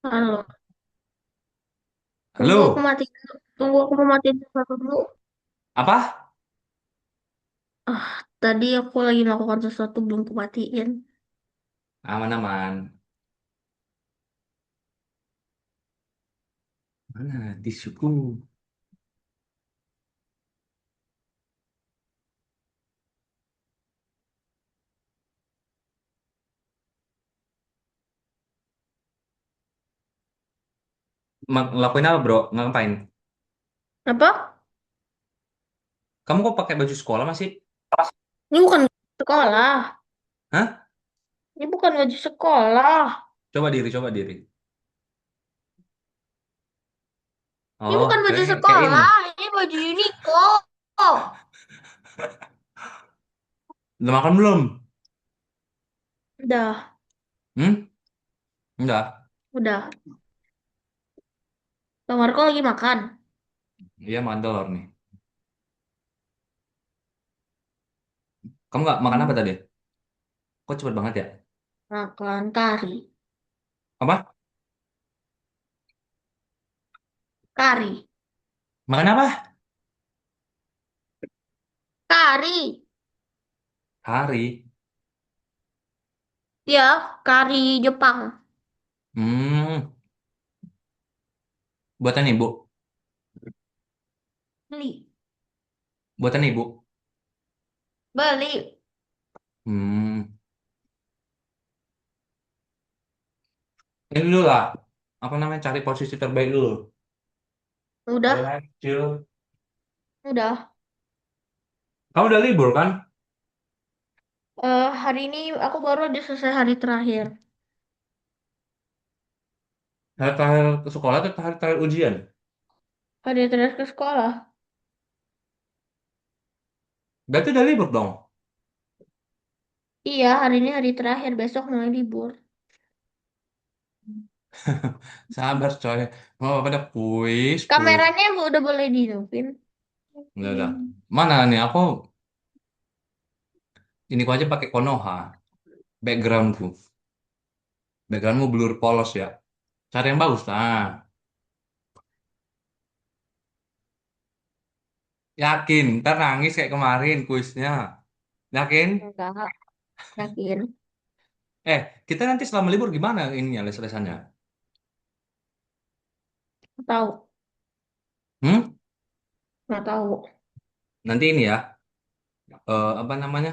Halo, tunggu aku Halo, mati dulu. Tunggu aku mau matiin sesuatu dulu. apa? Ah, tadi aku lagi melakukan sesuatu belum kumatiin. Aman-aman. Mana tisuku? Ngelakuin apa, bro? Ngapain? Apa? Kamu kok pakai baju sekolah masih? Ini bukan sekolah. Hah? Ini bukan baju sekolah. Coba diri, coba diri. Ini Oh, bukan baju kayak ini. sekolah. Ini baju Uniqlo. Udah makan belum? Udah, Hmm? Enggak. udah. Kamarku lagi makan. Iya, mandor nih. Kamu nggak makan apa Hmm, tadi? Kok cepet banget ya? Makan kari. Apa? Kari. Makan apa? Kari. Hari. Ya, kari Jepang. Hmm. Buatan ibu. Beli. Buatan ibu. Beli. Hmm. Ini dulu lah. Apa namanya? Cari posisi terbaik dulu. Udah, Relax, chill. udah. Kamu udah libur kan? Hari ini aku baru aja selesai hari terakhir. Hari terakhir ke sekolah atau hari terakhir ujian? Hari terakhir ke sekolah. Berarti udah libur dong. Iya, hari ini hari terakhir, besok mulai libur. Sabar coy. Oh, pada kuis, kuis. Kameranya udah boleh dihidupin. Udah. Mana nih aku ini ku aja pakai Konoha. Backgroundku. Backgroundmu blur polos ya. Cari yang bagus lah. Yakin, ntar nangis kayak kemarin kuisnya. Yakin? Enggak, yakin. Kita nanti selama libur gimana ininya les-lesannya? Nggak tahu, Hmm? nggak tahu. Nanti ini ya, apa namanya?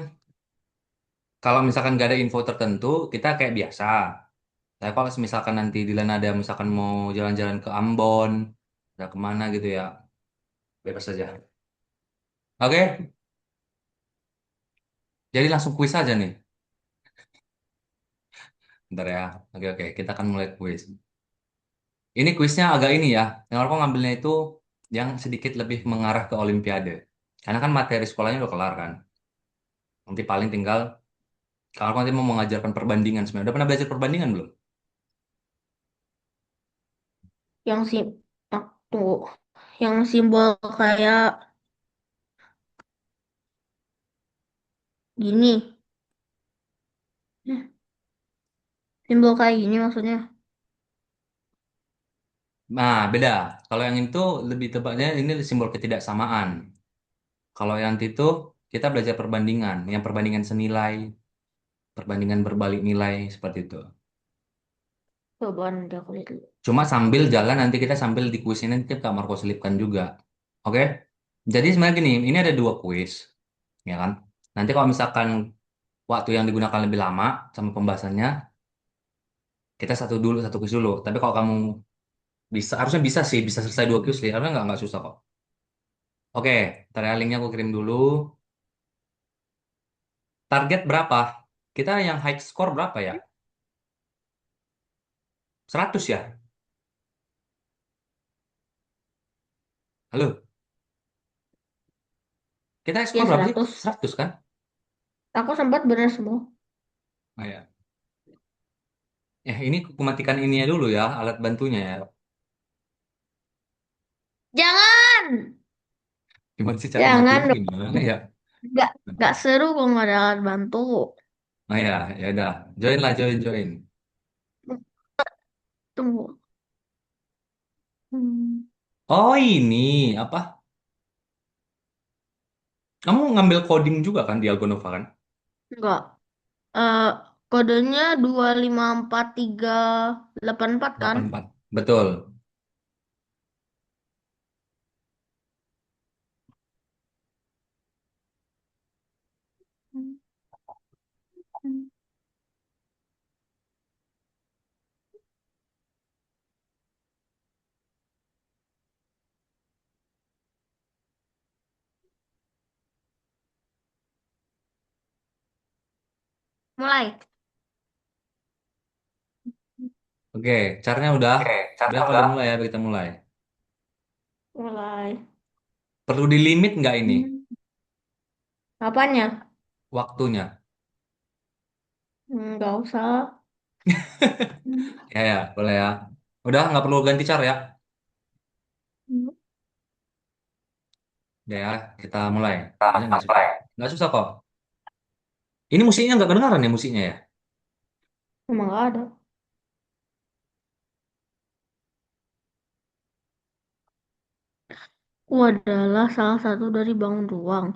Kalau misalkan gak ada info tertentu, kita kayak biasa. Tapi kalau misalkan nanti Dilan ada misalkan mau jalan-jalan ke Ambon, ada kemana gitu ya, bebas saja. Oke, jadi langsung kuis aja nih. Bentar ya. Oke, oke, kita akan mulai kuis. Ini kuisnya agak ini ya. Yang aku ngambilnya itu yang sedikit lebih mengarah ke Olimpiade. Karena kan materi sekolahnya udah kelar kan. Nanti paling tinggal, kalau aku nanti mau mengajarkan perbandingan sebenarnya. Udah pernah belajar perbandingan belum? Yang sim, tuh, yang simbol kayak gini. Simbol kayak gini maksudnya. Nah, beda. Kalau yang itu lebih tepatnya ini simbol ketidaksamaan. Kalau yang itu kita belajar perbandingan, yang perbandingan senilai, perbandingan berbalik nilai seperti itu. Coba nanti aku lihat dulu. Cuma sambil jalan nanti kita sambil di kuis ini nanti Kak Marco selipkan juga. Oke? Jadi sebenarnya gini, ini ada dua kuis, ya kan? Nanti kalau misalkan waktu yang digunakan lebih lama sama pembahasannya, kita satu kuis dulu. Tapi kalau kamu bisa, harusnya bisa sih, bisa selesai dua kuis sih. Harusnya nggak susah kok. Oke, ntar ya linknya aku kirim dulu. Target berapa? Kita yang high score berapa ya? 100 ya? Halo? Kita high Ya score berapa sih? 100. 100 kan? Aku sempat benar semua. Oh ya. Ini aku matikan ininya dulu ya, alat bantunya ya. Jangan! Gimana sih cara Jangan matinya dong. gimana ya? Nggak seru kalau nggak ada alat bantu. Oh ya, ya udah. Join lah, join, join. Tunggu. Hmm. Oh ini apa? Kamu ngambil coding juga kan di Algonova kan? Enggak. Eh, kodenya 254384 kan? 84. Betul. Hmm. Hmm. Mulai. Oke, caranya udah. Oke, Udah caranya apa udah udah. mulai ya kita mulai. Mulai. Perlu di limit nggak ini Hmm. Apanya? waktunya? Nggak usah. Hmm. Ya ya, boleh ya. Udah nggak perlu ganti cara ya. Hmm. Ya ya, kita mulai. Kayaknya Nah, nggak susah. mulai. Nggak susah kok. Ini musiknya nggak kedengaran ya musiknya ya? Emang nggak ada. Aku adalah salah satu dari bangun ruang.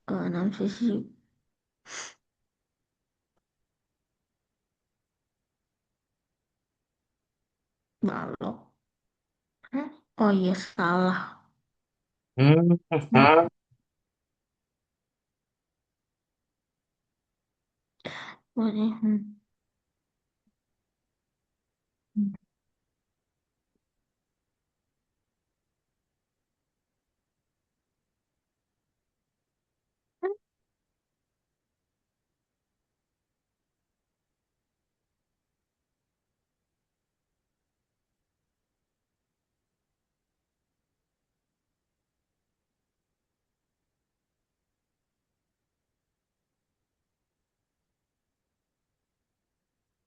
Enam sisi balok. Hah? Oh iya, salah. Hmm. Hmm. Boleh. Hmm. Hmm.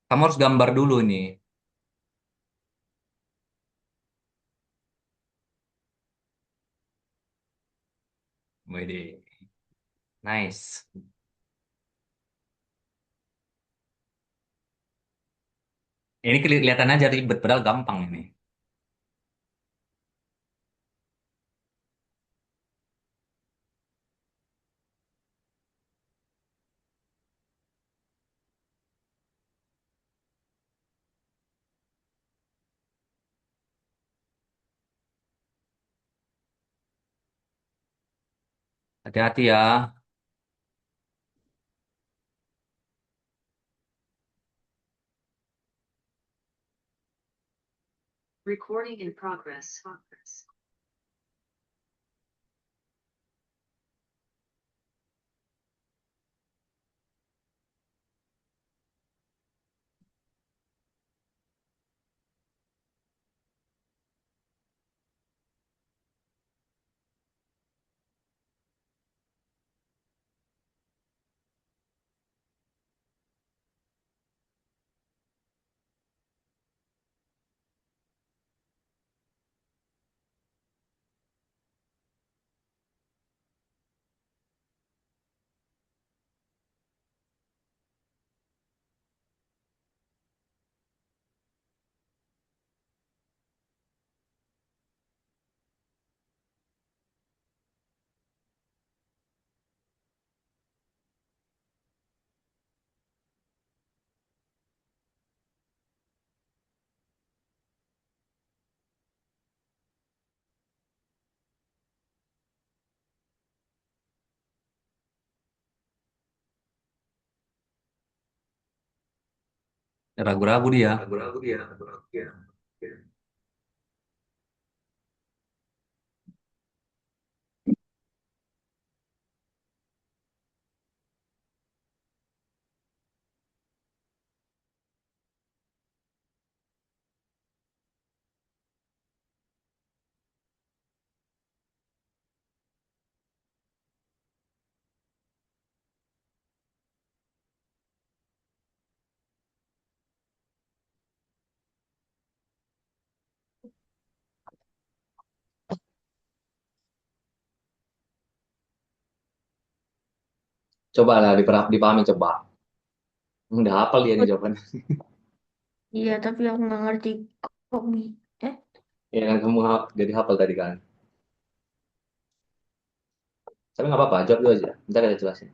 Kamu harus gambar dulu nih. Wede, nice. Ini kelihatan aja ribet, padahal gampang ini. Hati-hati ya. Recording in progress. Ragu-ragu dia. Ragu-ragu dia, ragu-ragu dia. Coba lah dipahami coba. Udah hafal dia nih jawabannya. Iya, tapi aku nggak ngerti Kok eh? Ya kan kamu jadi hafal tadi kan. Tapi nggak apa-apa, jawab dulu aja. Ntar kita jelasin.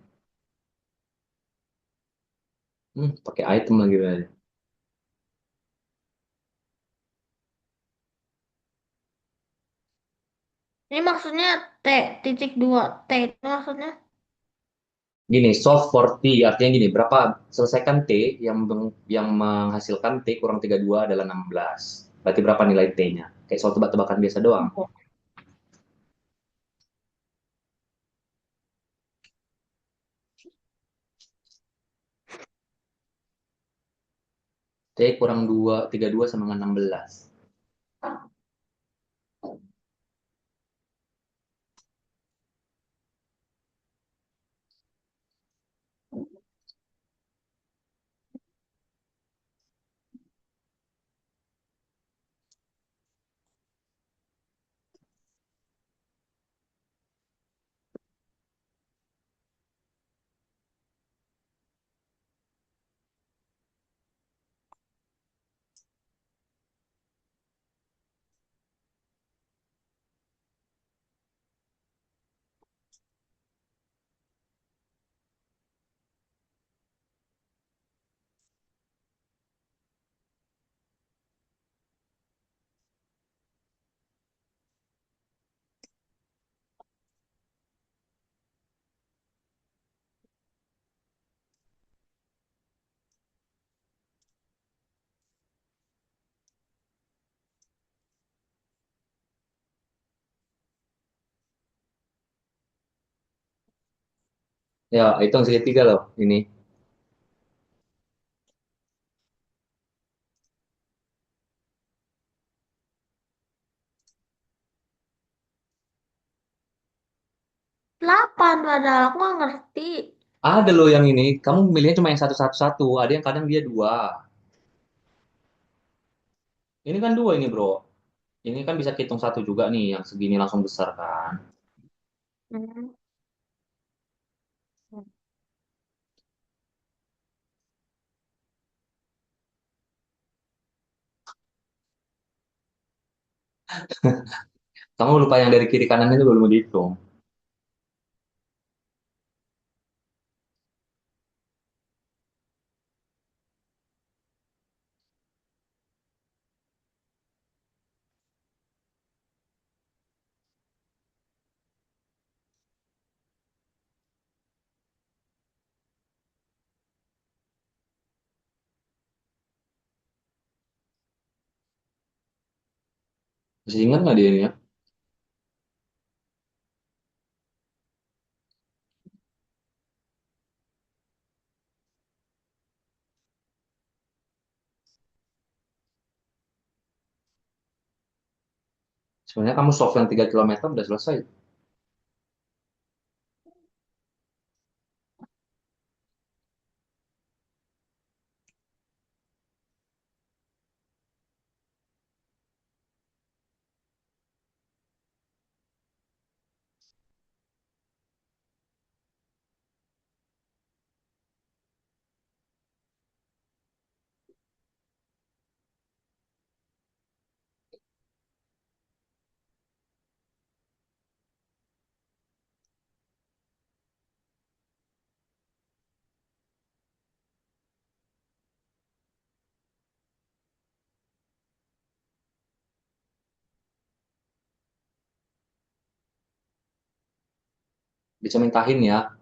Pakai item lagi aja. Ini maksudnya T titik dua T itu maksudnya Gini, solve for T artinya gini, berapa selesaikan T yang menghasilkan T kurang 32 adalah 16. Berarti berapa nilai T-nya? Kayak soal tebak-tebakan biasa doang. T kurang 32 sama dengan 16. Ya, hitung segitiga loh ini. 8 padahal aku nggak ngerti. Ada loh yang ini, kamu milihnya cuma yang satu-satu. Ada yang kadang dia dua. Ini kan dua ini bro. Ini kan bisa hitung satu juga nih, yang segini langsung besar kan. Hmm. Kamu lupa yang dari kiri kanan itu belum dihitung. Masih ingat nggak dia ini ya? Sebenarnya kamu solve yang 3 kilometer udah selesai. Bisa mintahin ya.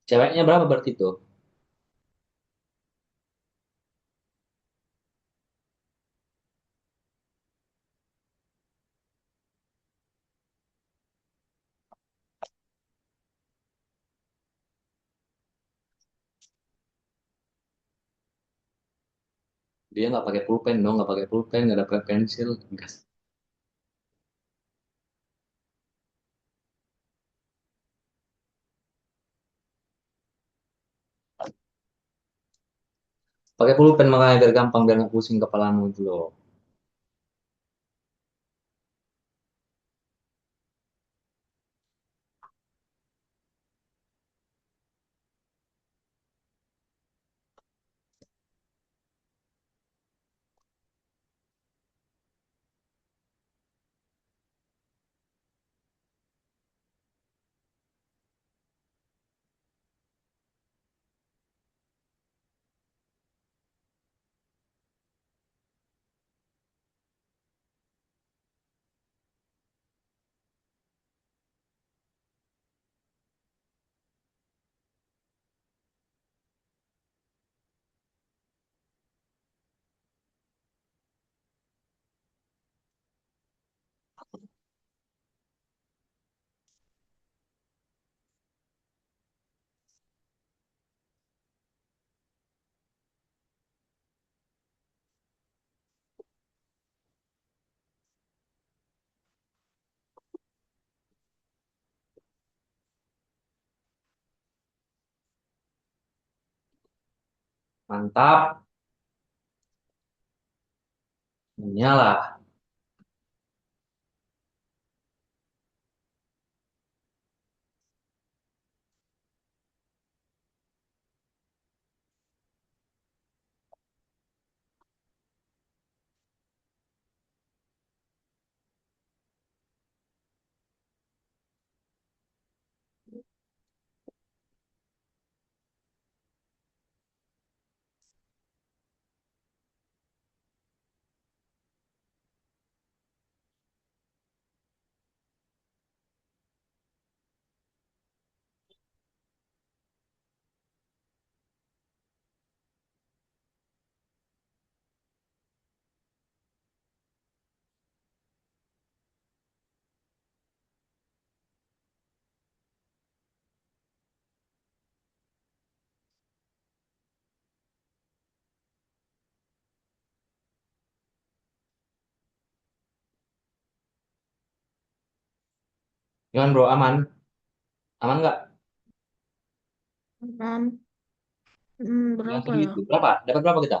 Ceweknya berapa berarti tuh? Dia nggak pakai pulpen dong, nggak pakai pulpen, nggak ada pakai pensil. Gas. Pakai pulpen makanya biar gampang, biar nggak pusing kepalamu itu loh. Mantap. Nyala. Gimana bro, aman? Aman nggak? Enam. Yang Berapa ya? segitu. Berapa? Dapat berapa kita?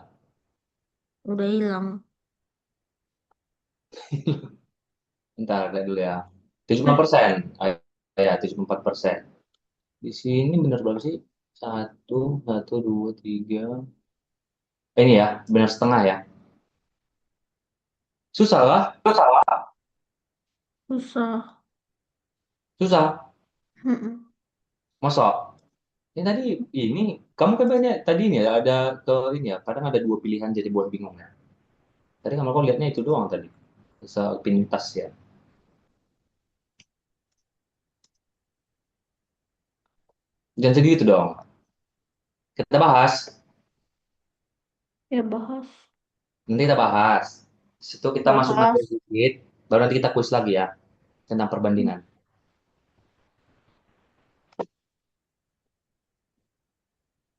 Udah hilang. Bentar, lihat dulu ya. 75%. Ah, ya, 74%. Di sini benar berapa sih? Satu, satu, dua, tiga. Ini ya, benar setengah ya. Susah lah. Susah. Susah. Mm-mm. Masa? Ini tadi, ini, kamu kan banyak, tadi ini ya, ada ke ini ya, kadang ada dua pilihan jadi buat bingung ya. Tadi kamu kok lihatnya itu doang tadi. Sepintas ya. Jangan segitu dong. Kita bahas. Ya bahas. Nanti kita bahas. Situ kita masuk Bahas. materi sedikit, baru nanti kita kuis lagi ya tentang perbandingan.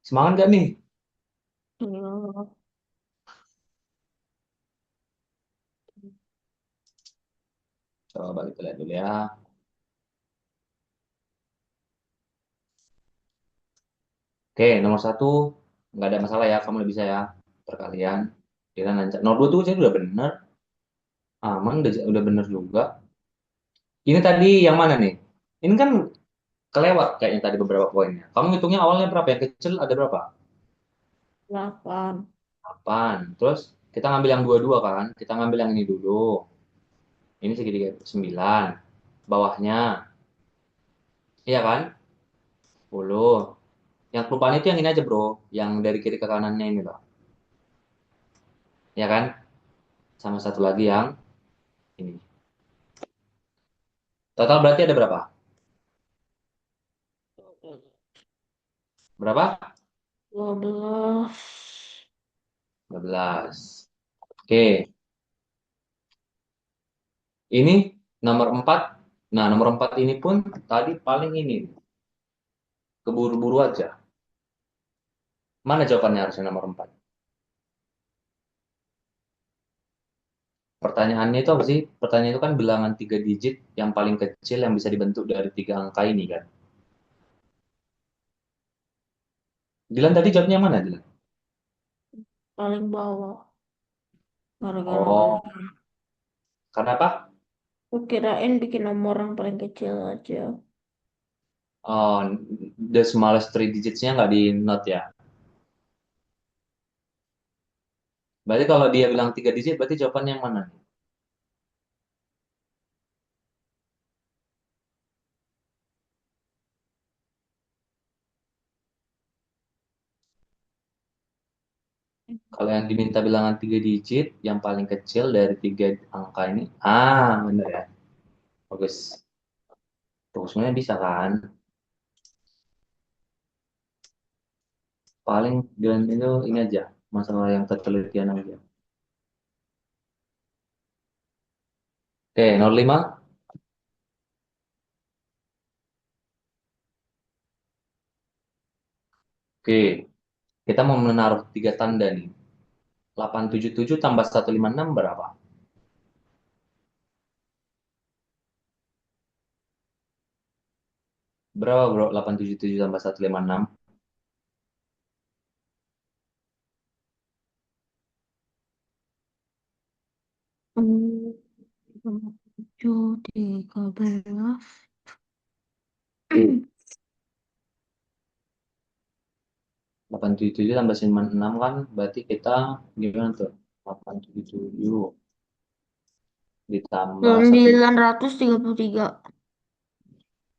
Semangat gak nih? Ya. Coba kita lihat dulu ya. Oke, nomor satu nggak ada masalah ya, kamu udah bisa ya perkalian. Kita lancar. Nomor dua tuh saya udah bener, aman udah bener juga. Ini tadi yang mana nih? Ini kan kelewat kayaknya tadi beberapa poinnya. Kamu hitungnya awalnya berapa? Yang kecil ada berapa? 8. 8. Terus kita ngambil yang dua-dua kan? Kita ngambil yang ini dulu. Ini segitiga 9. Bawahnya, iya kan? 10. Yang kelupaan itu yang ini aja bro. Yang dari kiri ke kanannya ini loh. Ya kan? Sama satu lagi yang ini. Total berarti ada berapa? Berapa? 12. 12. Oke. Ini nomor 4. Nah, nomor 4 ini pun tadi paling ini. Keburu-buru aja. Mana jawabannya harusnya nomor 4? Pertanyaannya itu apa sih? Pertanyaan itu kan bilangan 3 digit yang paling kecil yang bisa dibentuk dari 3 angka ini kan. Dilan tadi jawabnya yang mana, Dilan? Paling bawah. Gara-gara Oh, bosan. karena apa? Aku kirain bikin nomor yang paling kecil aja. Oh, the smallest 3 digitsnya nggak di note ya. Berarti kalau dia bilang 3 digit, berarti jawabannya yang mana? Kalau yang diminta bilangan 3 digit, yang paling kecil dari 3 angka ini. Ah, bener ya. Bagus. Tuh, sebenarnya bisa kan? Paling Dilan itu ini aja. Masalah yang ketelitian aja. Oke, nomor 5. Oke, kita mau menaruh 3 tanda nih. 877 tambah 156 berapa? Berapa bro? 877 tambah 156. Hmm, 7, 13. 877 tambah 96 kan berarti kita gimana tuh? 877 ditambah 933.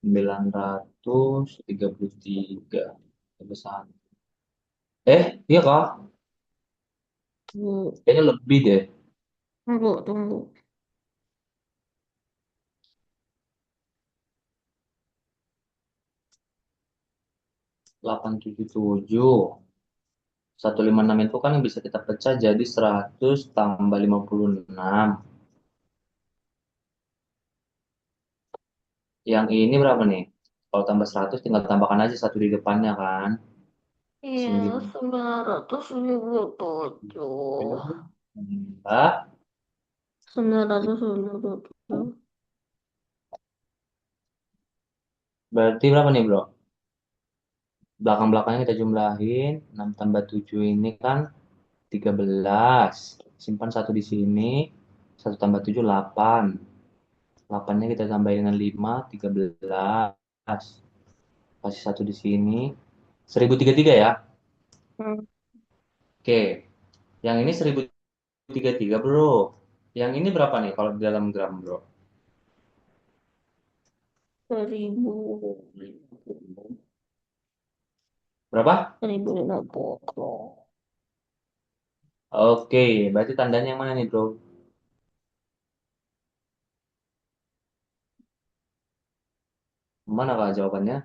1933 tambah 1. Iya kak? Tunggu, Kayaknya lebih deh. tunggu. 877 156 itu kan yang bisa kita pecah jadi 100 tambah 56. Yang ini berapa nih? Kalau tambah 100 tinggal tambahkan aja satu di depannya kan. Iya, 977. 9 977. berarti berapa nih bro? Belakang-belakangnya kita jumlahin. 6 tambah 7 ini kan 13. Simpan satu di sini. Satu tambah 7 8. 8-nya kita tambahin dengan 5 13. Kasih satu di sini. 1033 ya. Hmm, Oke. Yang ini 1033 bro. Yang ini berapa nih kalau di dalam gram bro? 1050. Berapa? 1050. Oke. Berarti tandanya yang mana nih bro? Mana kak jawabannya?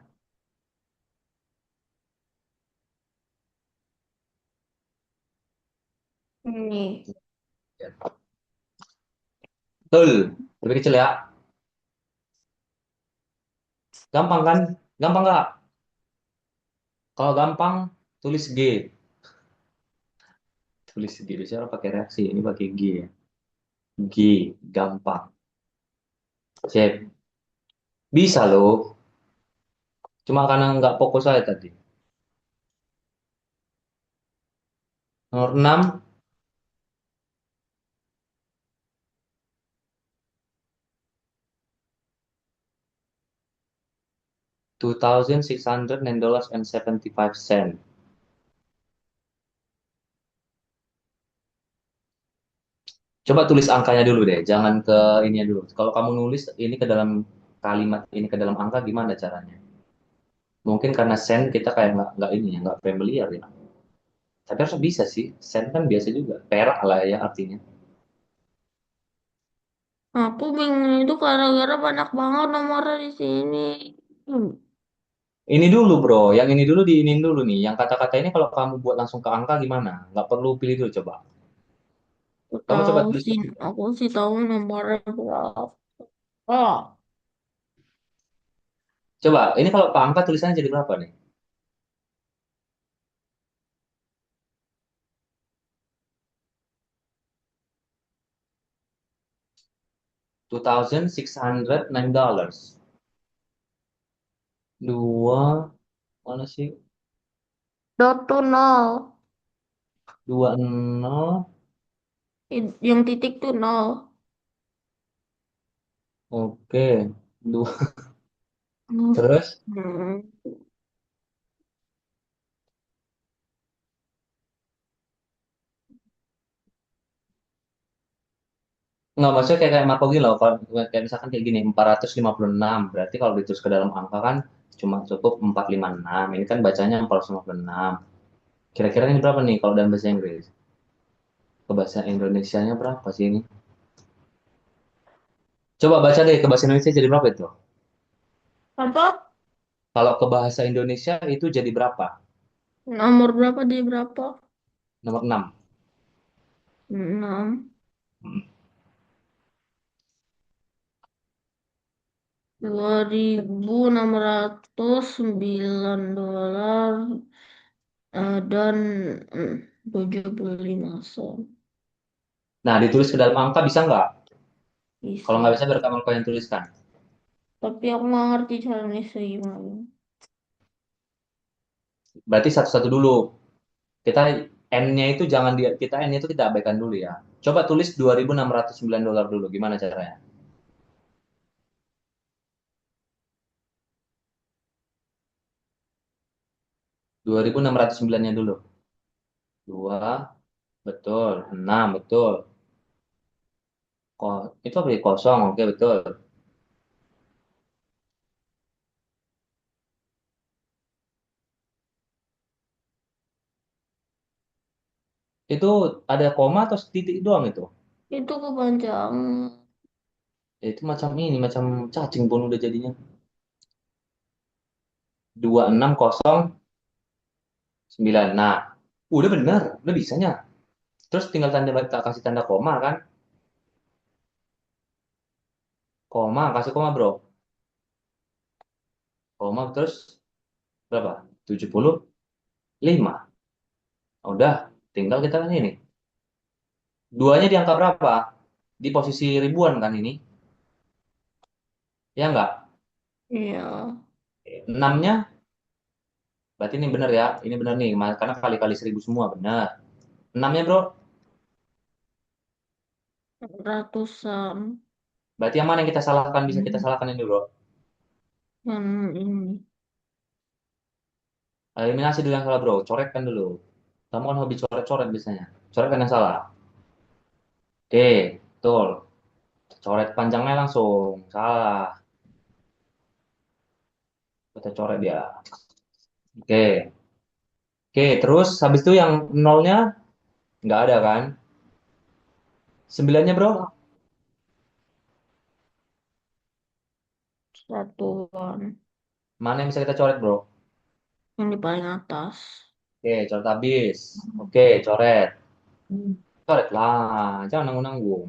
Ini. Betul. Lebih kecil ya. Gampang kan? Gampang nggak? Kalau gampang, tulis G. Tulis G. Biasanya orang pakai reaksi. Ini pakai G ya. G. Gampang. Cep. Bisa loh. Cuma karena nggak fokus saya tadi. Nomor 6. 2,609.75 cent. Coba tulis angkanya dulu deh. Jangan ke ininya dulu. Kalau kamu nulis ini ke dalam kalimat ini ke dalam angka gimana caranya? Mungkin karena sen kita kayak nggak ini ya, nggak familiar ya. Tapi harus bisa sih. Sen kan biasa juga. Perak lah ya artinya. Aku bingung itu gara-gara banyak banget nomornya di sini. Hmm, Ini dulu bro, yang ini dulu diinin dulu nih. Yang kata-kata ini kalau kamu buat langsung ke angka gimana? Nggak perlu pilih dulu coba. Aku Kamu tahu coba tulis sih, dulu. aku sih tahu nomornya berapa. Oh, Coba, ini kalau ke angka tulisannya jadi berapa nih? $2,609. Dua, mana sih? Satu nol. Dua nol. Yang titik tuh nol. Oke. Dua. Hmm. Terus? Hmm. Nggak, maksudnya kayak Marco Gilo. Kalau kayak misalkan kayak gini, 456. Berarti kalau ditulis ke dalam angka kan cuma cukup 456. Ini kan bacanya 456. Kira-kira ini berapa nih kalau dalam bahasa Inggris? Ke bahasa Indonesianya berapa sih ini? Coba baca deh ke bahasa Indonesia jadi berapa itu? Apa? Kalau ke bahasa Indonesia itu jadi berapa? Nomor berapa dia berapa? Nomor 6. 6. 2.609 dolar dan 75 sen. Nah, ditulis ke dalam angka bisa nggak? Kalau nggak Bisa. bisa, biar kamu yang tuliskan. Tapi aku nggak ngerti caranya gimana. Berarti satu-satu dulu. Kita N-nya itu jangan kita N-nya itu kita abaikan dulu ya. Coba tulis $2.609 dulu. Gimana caranya? 2.609-nya dulu. Dua, betul. Enam, betul. Itu apa ya? Kosong, oke betul. Itu ada koma atau titik doang itu? Itu kepanjangan. Ya, itu macam ini, macam cacing pun udah jadinya. 2.609. Nah, udah bener, udah bisanya. Terus tinggal tak kasih tanda koma kan? Koma, kasih koma bro. Koma terus berapa? 75. Udah, tinggal kita kan ini. Duanya di angka berapa? Di posisi ribuan kan ini? Ya enggak? Iya. Enamnya, berarti ini bener ya. Ini bener nih, karena kali-kali 1.000 semua, bener. Enamnya bro, Ratusan. berarti yang mana yang kita salahkan? Bisa kita salahkan ini bro. Yang ini. Eliminasi dulu yang salah bro, coretkan dulu. Kamu kan hobi coret-coret biasanya. Coretkan yang salah. Oke, betul. Coret panjangnya langsung. Salah. Kita coret dia. Oke. Oke, terus habis itu yang nolnya nggak ada kan? Sembilannya bro, Satuan. mana yang bisa kita coret bro? Yang di paling atas. Oke, coret habis. Oke, coret. Coret lah, jangan nanggung-nanggung.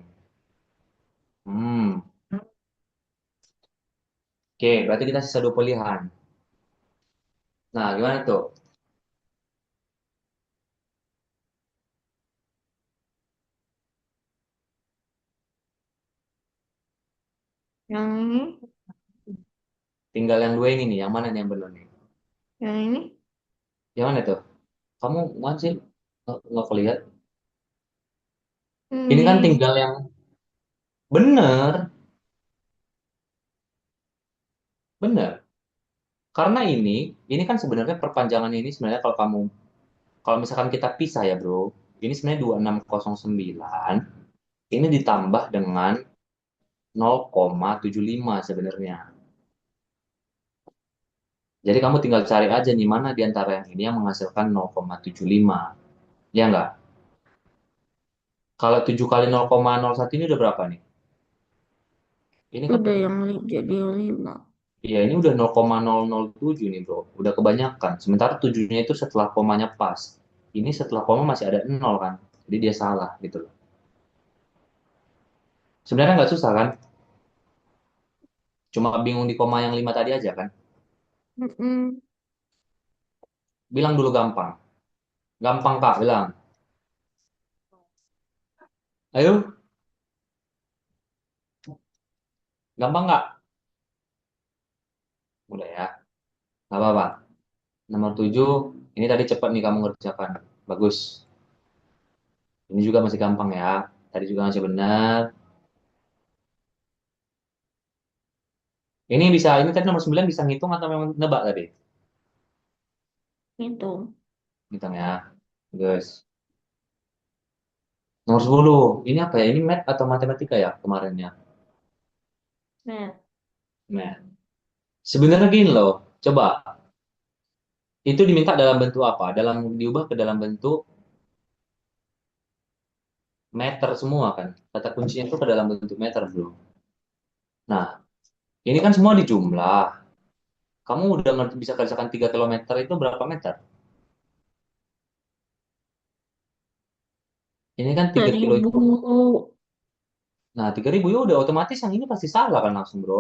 Hmm. Oke, berarti kita sisa dua pilihan. Nah, gimana tuh? Yang ini. Tinggal yang dua ini nih, yang mana nih yang benar nih? Yang ini. Yang mana tuh? Kamu mana sih? Nggak kelihatan. Ini kan Ini. tinggal yang benar, benar. Karena ini kan sebenarnya perpanjangan ini sebenarnya kalau misalkan kita pisah ya bro, ini sebenarnya 2609, ini ditambah dengan 0,75 sebenarnya. Jadi kamu tinggal cari aja nih mana di antara yang ini yang menghasilkan 0,75. Ya nggak? Kalau 7 kali 0,01 ini udah berapa nih? Ini kan, Udah yang jadi 5. ya ini udah 0,007 nih bro. Udah kebanyakan. Sementara 7-nya itu setelah komanya pas. Ini setelah koma masih ada 0 kan. Jadi dia salah gitu loh. Sebenarnya nggak susah kan? Cuma bingung di koma yang 5 tadi aja kan? Mm-mm. Bilang dulu gampang. Gampang kak, bilang. Ayo. Gampang nggak? Udah ya. Nggak apa-apa. Nomor 7, ini tadi cepat nih kamu ngerjakan. Bagus. Ini juga masih gampang ya. Tadi juga masih benar. Ini tadi nomor 9 bisa ngitung atau memang nebak tadi? Itu. Ngitung ya. Bagus. Nomor 10, ini apa ya? Ini math atau matematika ya kemarinnya? Nah, Math. Sebenarnya gini loh. Coba, itu diminta dalam bentuk apa? Diubah ke dalam bentuk meter semua kan? Kata kuncinya itu ke dalam bentuk meter, bro. Nah, ini kan semua dijumlah. Kamu udah bisa kerjakan 3 kilometer itu berapa meter? Ini kan 3 kilo 1000. itu. Nah, 3.000 ya udah otomatis yang ini pasti salah kan langsung, bro.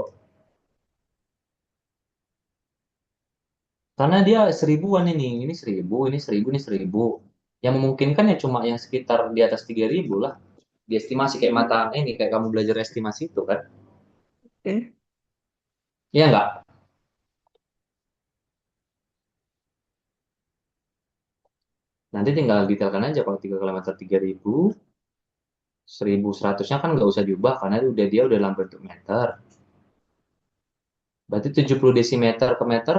Karena dia seribuan ini. Ini 1.000, ini 1.000, ini 1.000. Yang memungkinkan ya cuma yang sekitar di atas 3.000 lah. Diestimasi kayak mata ini, kayak kamu belajar estimasi itu kan. Oke. Iya nggak? Nanti tinggal detailkan aja kalau 3 kilometer 3.000, 1.100-nya kan nggak usah diubah karena dia udah dalam bentuk meter. Berarti 70 desimeter ke meter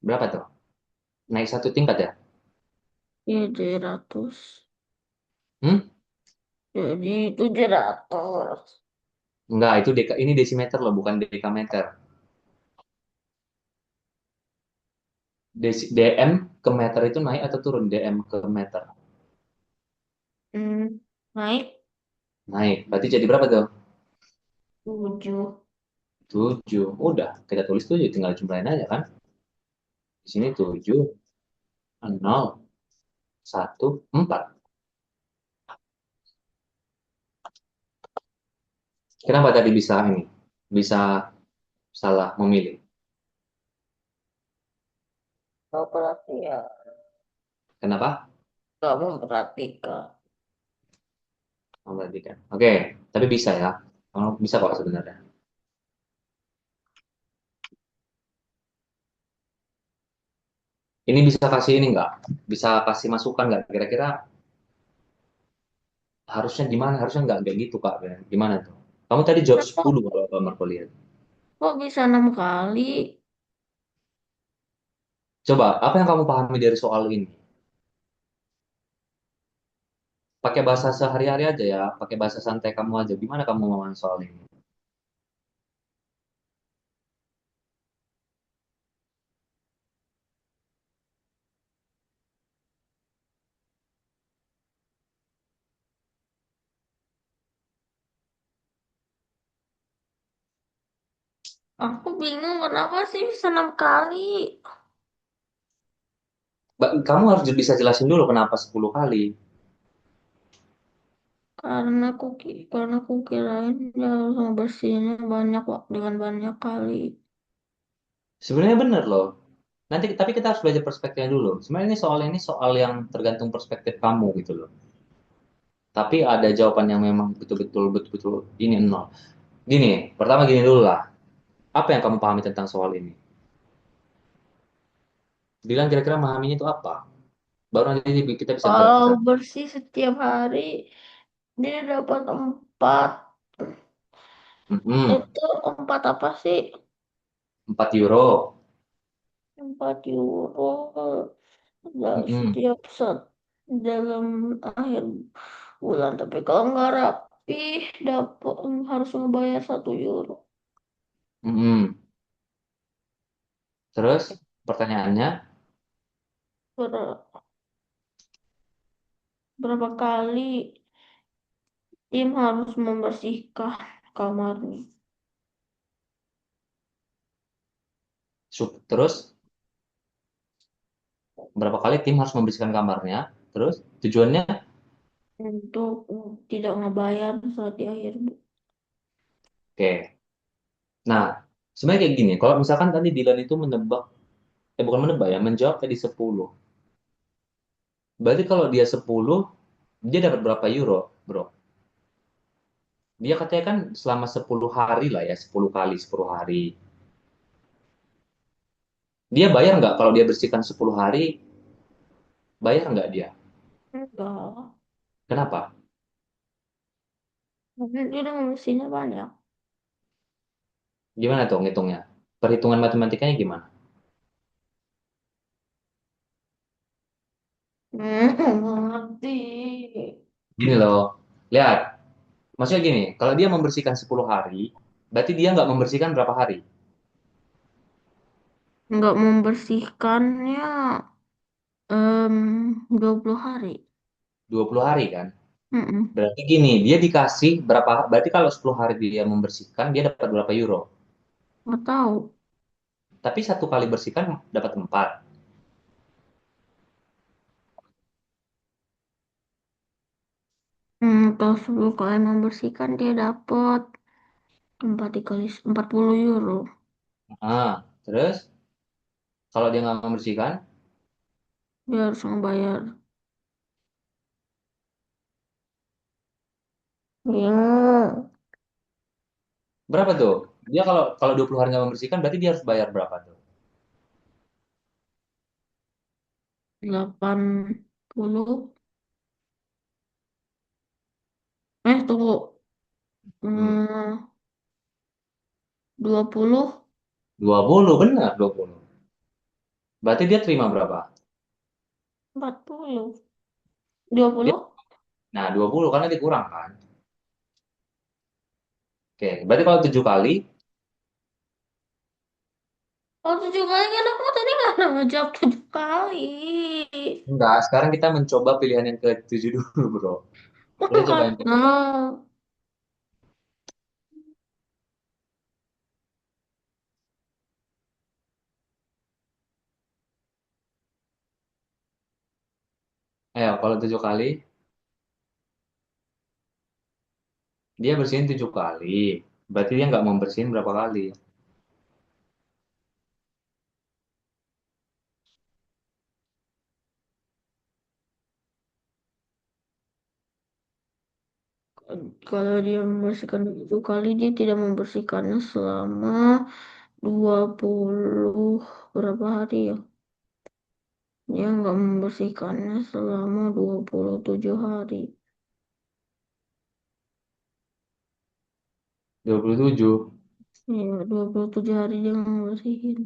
berapa tuh? Naik satu tingkat ya? Ya, 700. Hmm? Jadi 700. Enggak, ini desimeter loh, bukan dekameter. DM ke meter itu naik atau turun? DM ke meter. Hmm, naik Naik. Berarti jadi berapa tuh? 7. 7. Udah, kita tulis 7, tinggal jumlahin aja kan. Di sini 7, 0, 1, 4. Kenapa tadi bisa ini? Bisa salah memilih. Gak berarti ya. Kenapa? Gak memperhatikan. Memperhatikan. Oke, tapi bisa ya. Kamu bisa kok sebenarnya. Ini bisa kasih ini nggak? Bisa kasih masukan nggak? Kira-kira harusnya gimana? Harusnya nggak kayak gitu, Kak. Gimana tuh? Kamu tadi jawab Kenapa? 10 kalau Pak Marco lihat. Kok bisa 6 kali? Coba, apa yang kamu pahami dari soal ini? Pakai bahasa sehari-hari aja ya, pakai bahasa santai kamu aja. Gimana kamu memahami soal ini? Aku bingung kenapa sih bisa 6 kali? Kamu harus bisa jelasin dulu kenapa 10 kali. Karena aku kirain dia harus ngebersihinnya banyak waktu dengan banyak kali. Sebenarnya bener loh. Nanti tapi kita harus belajar perspektifnya dulu. Sebenarnya ini soal yang tergantung perspektif kamu gitu loh. Tapi ada jawaban yang memang betul-betul betul-betul ini nol. Gini, pertama gini dulu lah. Apa yang kamu pahami tentang soal ini? Bilang kira-kira memahaminya itu apa? Baru nanti kita bisa Kalau gerak. bersih setiap hari, dia dapat 4. Mm-mm. Itu 4 apa sih? 4 euro. 4 euro. Mm-mm. Setiap saat dalam akhir bulan. Tapi kalau nggak rapi, dapat harus ngebayar 1 euro. Mm-mm. Terus pertanyaannya, Ber- Berapa kali tim harus membersihkan kamarnya? terus berapa kali tim harus membersihkan kamarnya? Terus tujuannya? Untuk tidak ngebayar saat di akhir Oke. Nah, sebenarnya kayak gini. Kalau misalkan tadi Dilan itu menebak, bukan menebak ya, menjawab tadi 10. Berarti kalau dia 10, dia dapat berapa euro, bro? Dia katanya kan selama 10 hari lah ya, 10 kali 10 hari. Dia bayar nggak kalau dia bersihkan 10 hari, bayar nggak dia? Enggak. Kenapa? Tapi dia udah mesinnya banyak. Gimana tuh ngitungnya? Perhitungan matematikanya gimana? Nggak ngerti. Gini loh, lihat. Maksudnya gini, kalau dia membersihkan 10 hari, berarti dia nggak membersihkan berapa hari? Nggak membersihkannya 20 hari. 20 hari kan? Mm-mm. Berarti gini, dia dikasih berapa, berarti kalau 10 hari dia membersihkan, dia dapat berapa euro? Nggak tahu. Tapi satu kali bersihkan dapat 4. Kalau 10 kali membersihkan dia dapat 4 dikali 40 euro. Nah, terus kalau dia nggak membersihkan, Dia harus ngebayar. Ya, berapa tuh? Dia kalau kalau 20 hari nggak membersihkan, berarti dia harus bayar berapa tuh? 80. Tunggu. Hmm, Hmm, 20. 20, benar 20. Berarti dia terima berapa? 40. Dia, 20. nah 20 karena dikurang kan? Oke, berarti kalau 7 kali, Oh, 7 kali kan aku tadi nggak ada ngejawab 7 kali. enggak. Sekarang kita mencoba pilihan yang ke-7 dulu, bro. Aku Kita coba nggak yang ke tahu. Ayo, kalau 7 kali, dia bersihin 7 kali. Berarti dia nggak membersihin berapa kali? Kalau dia membersihkan 7 kali, dia tidak membersihkannya selama 20 berapa hari ya? Dia nggak membersihkannya selama 27 hari. 27. Ya, 27 hari dia nggak membersihin.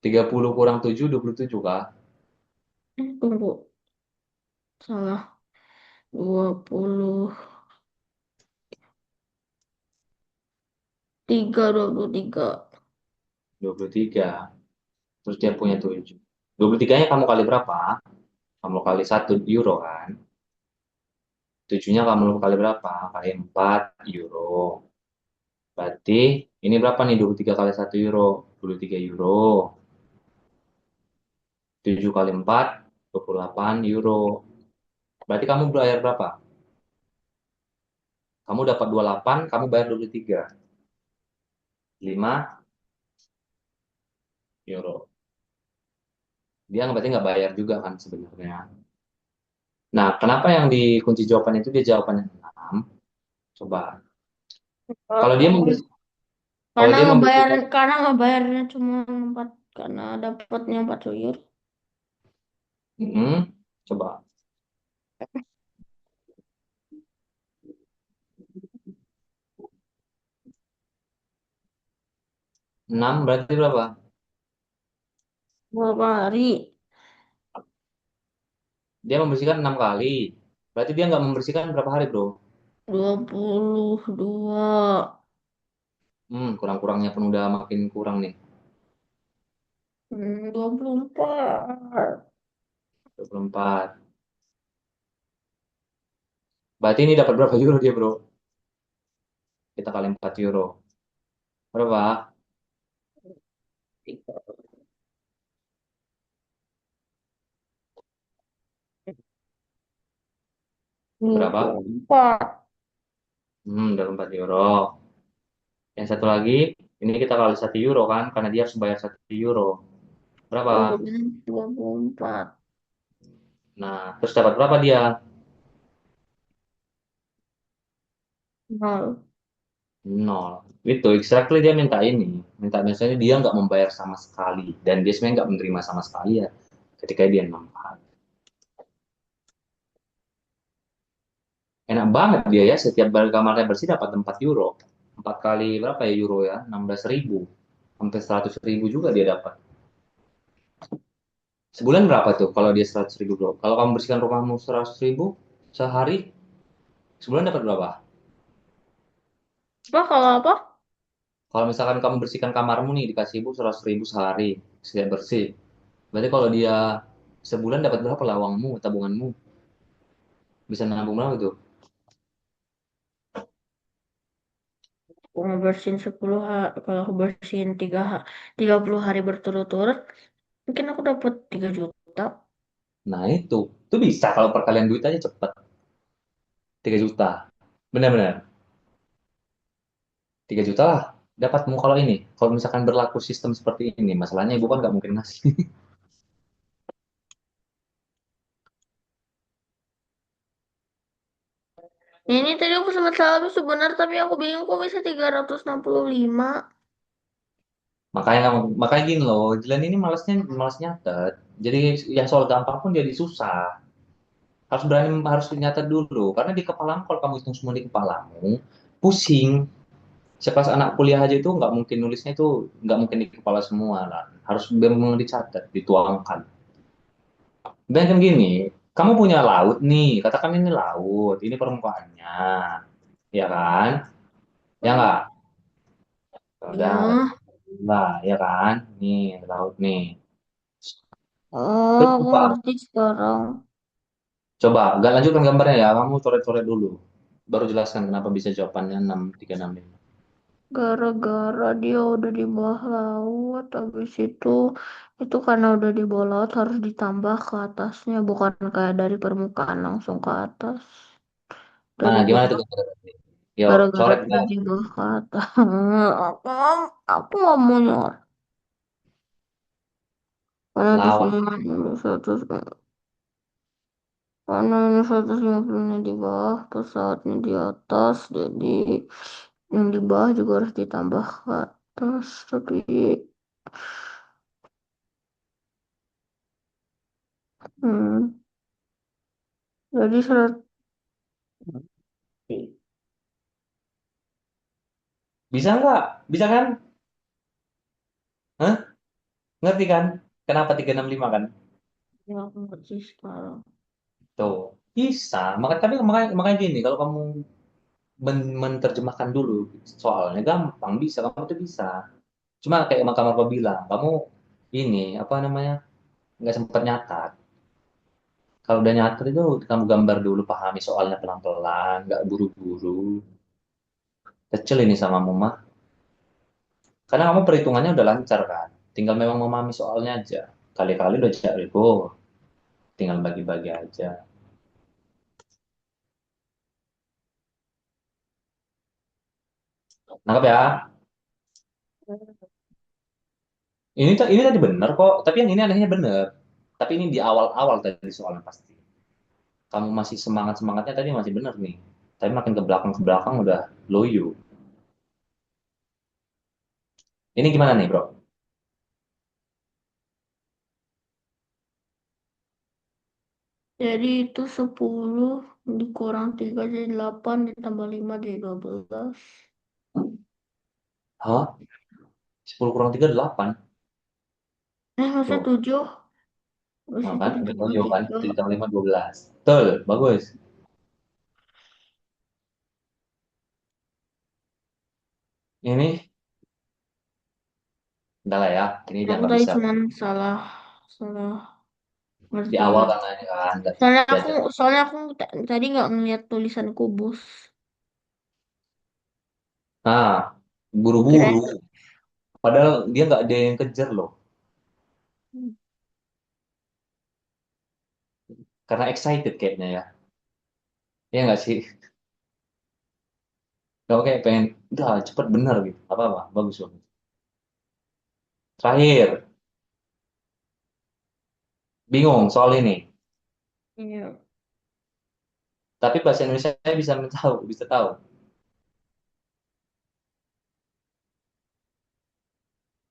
30 kurang 7, 27 kah? Tunggu. Salah. 23. 23. Terus dia punya 7. 23-nya kamu kali berapa? Kamu kali 1 euro kan? 7-nya kamu kali berapa? Kali 4 euro. Berarti ini berapa nih 23 kali 1 euro? 23 euro. 7 kali 4, 28 euro. Berarti kamu bayar berapa? Kamu dapat 28, kamu bayar 23. 5 euro. Dia berarti nggak bayar juga kan sebenarnya. Nah, kenapa yang di kunci jawaban itu dia jawabannya 6? Coba. Kalau dia Karena membersih, kalau dia membersihkan, karena ngebayarnya cuma 4 karena dapatnya 4 sayur. hmm, coba 6 berarti berapa? Berapa hari? Dia membersihkan 6 kali. Berarti dia nggak membersihkan berapa hari, bro? 22. Kurang-kurangnya pun udah makin kurang nih. 24. 24. Berarti ini dapat berapa euro dia, bro? Kita kali 4 euro. Berapa? dua Berapa? puluh empat Dapat 4 euro. Yang satu lagi, ini kita kali 1 euro kan? Karena dia harus bayar 1 euro. Berapa? 24. Nah, terus dapat berapa dia? Nol. Nol. Itu exactly dia minta ini. Minta misalnya dia nggak membayar sama sekali. Dan dia sebenarnya nggak menerima sama sekali ya. Ketika dia nampak. Enak banget dia ya. Setiap balik kamarnya bersih dapat 4 euro. 4 kali berapa ya euro ya? 16.000. Sampai 100.000 juga dia dapat. Sebulan berapa tuh kalau dia 100.000 bro? Kalau kamu bersihkan rumahmu 100.000 sehari, sebulan dapat berapa? Apa kalau apa? Kalau misalkan kamu bersihkan kamarmu nih dikasih ibu 100.000 sehari, setiap bersih. Berarti kalau dia sebulan dapat berapa lah uangmu, tabunganmu? Bisa nabung berapa tuh? Aku ngebersihin 10 hari. Kalau aku bersihin 30 hari berturut-turut, mungkin aku dapat 3 juta. Nah itu bisa kalau perkalian duit aja cepet, 3 juta. Benar-benar, 3 juta lah dapatmu kalau ini. Kalau misalkan berlaku sistem seperti ini, masalahnya ibu kan nggak mungkin ngasih. Ini tadi aku sempat salah sebenarnya, tapi aku bingung kok bisa 365. Makanya gini loh, Jilan ini malas nyatet. Jadi yang soal gampang pun jadi susah. Harus nyatet dulu karena di kepalamu kalau kamu hitung semua di kepalamu pusing. Sekelas anak kuliah aja itu nggak mungkin nulisnya itu nggak mungkin di kepala semua lah. Harus memang dicatat, dituangkan. Dan kan gini, kamu punya laut nih, katakan ini laut, ini permukaannya, ya kan? Ya nggak? Udah, Ya. lah, ya kan? Nih, laut nih. Oh, Terus aku coba, ngerti sekarang. nggak lanjutkan gambarnya ya, kamu coret-coret dulu. Baru jelaskan kenapa bisa jawabannya 6365. Gara-gara dia udah di bawah laut, habis itu karena udah di bawah laut harus ditambah ke atasnya, bukan kayak dari permukaan langsung ke atas. Nah, Dari gimana tuh bawah, gambarnya? Yo, gara-gara coret dari bawah ke atas. Aku nggak mau nyor. Karena di lawan. sini ini 100, karena ini 150-nya di bawah, pesawatnya di atas, jadi yang di bawah juga harus ditambah ke atas. Tapi hmm, jadi 100. Bisa nggak? Bisa kan? Hah? Ngerti kan? Kenapa 365 kan? Ya, aku ngerti sekarang. Tuh, bisa. Makanya gini, kalau kamu menerjemahkan dulu soalnya gampang, bisa, kamu tuh bisa. Cuma kayak Mahkamah Agung bilang, kamu ini apa namanya? Nggak sempat nyatat. Kalau udah nyatet itu kamu gambar dulu, pahami soalnya pelan-pelan, nggak buru-buru. Kecil ini sama mama. Karena kamu perhitungannya udah lancar kan. Tinggal memang memahami soalnya aja. Kali-kali udah cari, oh, tinggal bagi-bagi aja. Nangkep ya? Ini tadi bener kok, tapi yang ini anehnya bener. Tapi ini di awal-awal tadi soalnya pasti. Kamu masih semangat-semangatnya tadi masih bener nih. Tapi makin ke belakang udah loyo. Ini gimana nih, bro? Jadi itu 10 dikurang 3 jadi 8 ditambah 5 jadi 12. Hah? 10 kurang 3 8. Maksudnya Tuh, 7. Habis nah itu kan? Udah ditambah loyo kan? 3. 7 tambah 5, 12. Betul, bagus. Ini, udah lah ya. Ini dia Aku nggak tadi bisa. cuman salah salah Di ngerti. awal kan ini kan, nggak Soalnya aku diajar. soalnya aku tadi nggak ngeliat tulisan kubus. Nah, Kira buru-buru. Padahal dia nggak ada yang kejar loh. Karena excited kayaknya ya. Iya nggak sih? Kamu kayak pengen, udah cepet bener gitu. Apa-apa, bagus bagus. Terakhir, bingung soal ini. iya. Tapi bahasa Indonesia saya bisa tahu, bisa tahu.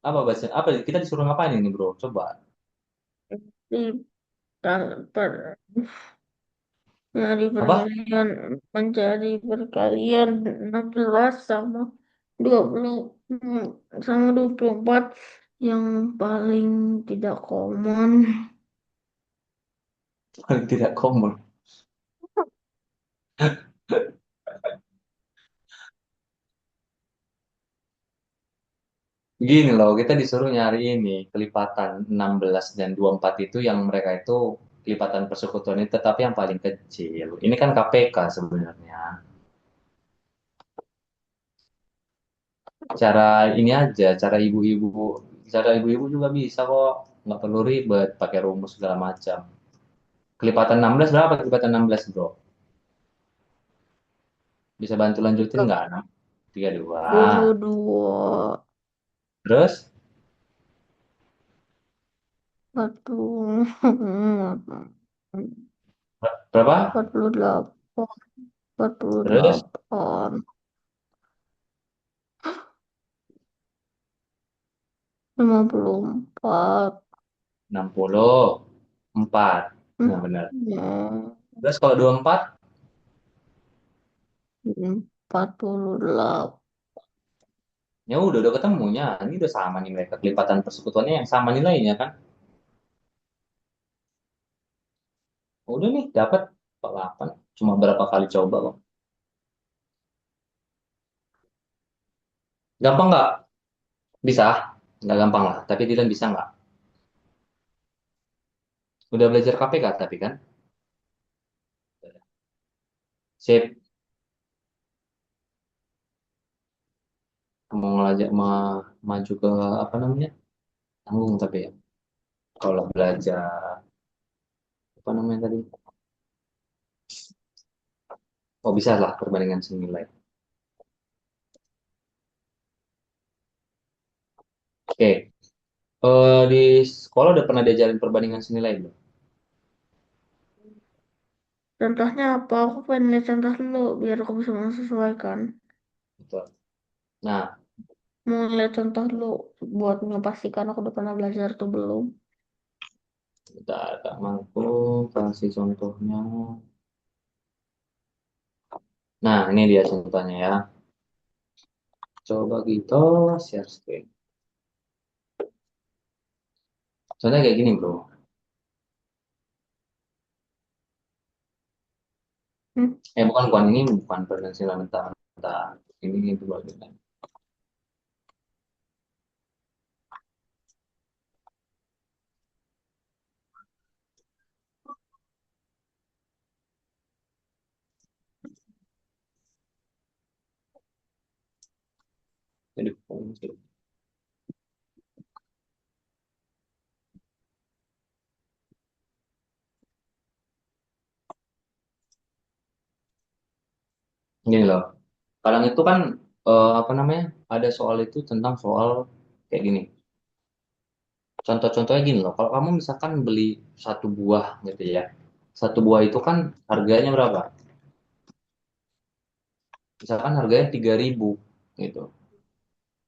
Apa bahasa? Apa kita disuruh ngapain ini, Bro? Coba. Di per, Mencari Apa? perkalian, mencari perkalian 16 sama 20 sama 24 yang paling tidak common. Paling tidak common. Gini loh, kita disuruh nyari ini, kelipatan 16 dan 24 itu yang mereka itu kelipatan persekutuan itu, tetapi yang paling kecil. Ini kan KPK sebenarnya. Cara ini aja, cara ibu-ibu juga bisa kok. Nggak perlu ribet, pakai rumus segala macam. Kelipatan 16 berapa kelipatan 16, bro? Bisa bantu lanjutin nggak? 32. 32 Terus, satu berapa? 48 Terus, 48 54 64. Nah, benar. Terus kalau 24, 48. ya udah ketemunya. Ini udah sama nih mereka. Kelipatan persekutuannya yang sama nilainya kan. Udah nih, dapat 48. Cuma berapa kali coba kok. Gampang nggak? Bisa. Nggak gampang lah. Tapi Dilan bisa nggak? Udah belajar KPK tapi kan? Sip. Mau ngelajak maju ke apa namanya? Tanggung tapi ya. Kalau belajar apa namanya tadi? Oh bisa lah perbandingan senilai. Oke. Di sekolah udah pernah diajarin perbandingan senilai belum? Contohnya apa? Aku pengen lihat contoh dulu biar aku bisa menyesuaikan. Betul. Nah, Mau lihat contoh dulu buat ngepastikan aku udah pernah belajar tuh belum. bentar, Kak Marco kasih contohnya. Nah, ini dia contohnya ya. Coba kita share screen. Contohnya kayak gini, bro. Hmm? Bukan ini bukan penghasilan bentar, bentar. Ini itu bagian. Jadi, gini loh. Kadang itu kan apa namanya? Ada soal itu tentang soal kayak gini. Contoh-contohnya gini loh. Kalau kamu misalkan beli satu buah gitu ya. Satu buah itu kan harganya berapa? Misalkan harganya 3.000 gitu.